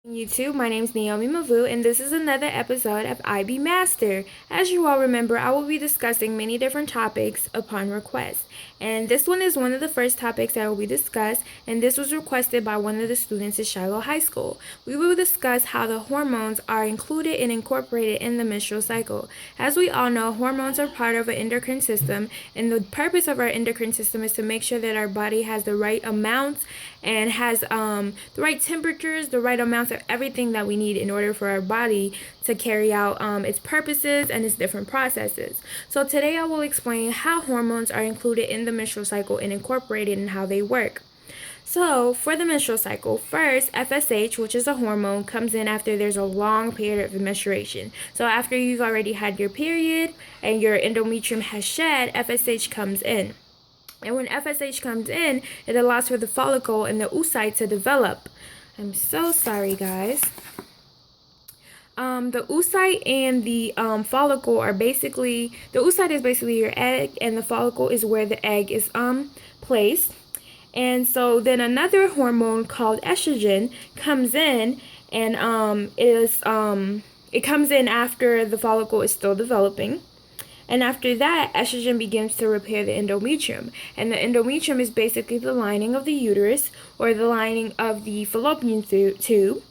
YouTube, my name is Naomi Mavu, and this is another episode of IB Master. As you all remember, I will be discussing many different topics upon request, and this one is one of the first topics that will be discussed, and this was requested by one of the students at Shiloh High School. We will discuss how the hormones are included and incorporated in the menstrual cycle. As we all know, hormones are part of an endocrine system, and the purpose of our endocrine system is to make sure that our body has the right amounts and has the right temperatures, the right amounts of everything that we need in order for our body to carry out its purposes and its different processes. So today I will explain how hormones are included in the menstrual cycle and incorporated and how they work. So for the menstrual cycle, first FSH, which is a hormone, comes in after there's a long period of menstruation. So after you've already had your period and your endometrium has shed, FSH comes in. And when FSH comes in, it allows for the follicle and the oocyte to develop. I'm so sorry, guys. The oocyte and the follicle are basically, the oocyte is basically your egg, and the follicle is where the egg is placed. And so then another hormone called estrogen comes in, and it comes in after the follicle is still developing. And after that, estrogen begins to repair the endometrium. And the endometrium is basically the lining of the uterus or the lining of the fallopian tube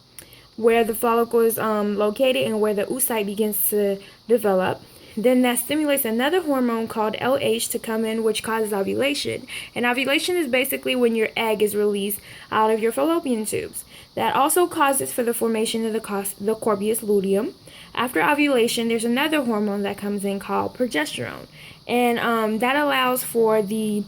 where the follicle is located and where the oocyte begins to develop. Then that stimulates another hormone called LH to come in, which causes ovulation. And ovulation is basically when your egg is released out of your fallopian tubes. That also causes for the formation of the corpus luteum. After ovulation, there's another hormone that comes in called progesterone. And that allows for the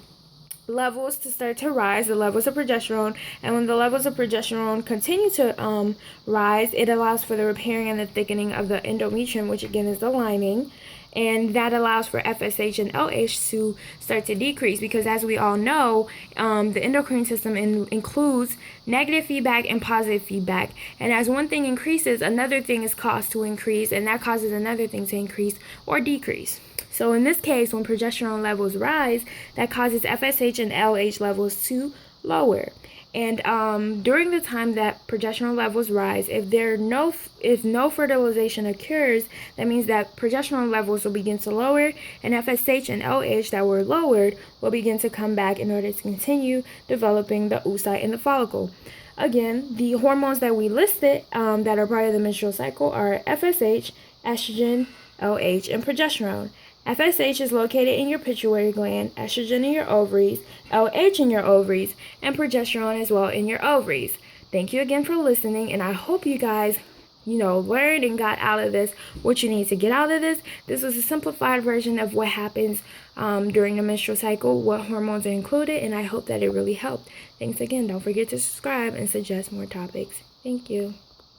levels to start to rise, the levels of progesterone. And when the levels of progesterone continue to rise, it allows for the repairing and the thickening of the endometrium, which again is the lining. And that allows for FSH and LH to start to decrease because, as we all know, the endocrine system includes negative feedback and positive feedback. And as one thing increases, another thing is caused to increase, and that causes another thing to increase or decrease. So in this case, when progesterone levels rise, that causes FSH and LH levels to lower. And during the time that progesterone levels rise, if no fertilization occurs, that means that progesterone levels will begin to lower, and FSH and LH that were lowered will begin to come back in order to continue developing the oocyte and the follicle. Again, the hormones that we listed that are part of the menstrual cycle are FSH, estrogen, LH, and progesterone. FSH is located in your pituitary gland, estrogen in your ovaries, LH in your ovaries, and progesterone as well in your ovaries. Thank you again for listening, and I hope you guys, learned and got out of this what you need to get out of this. This was a simplified version of what happens during the menstrual cycle, what hormones are included, and I hope that it really helped. Thanks again. Don't forget to subscribe and suggest more topics. Thank you.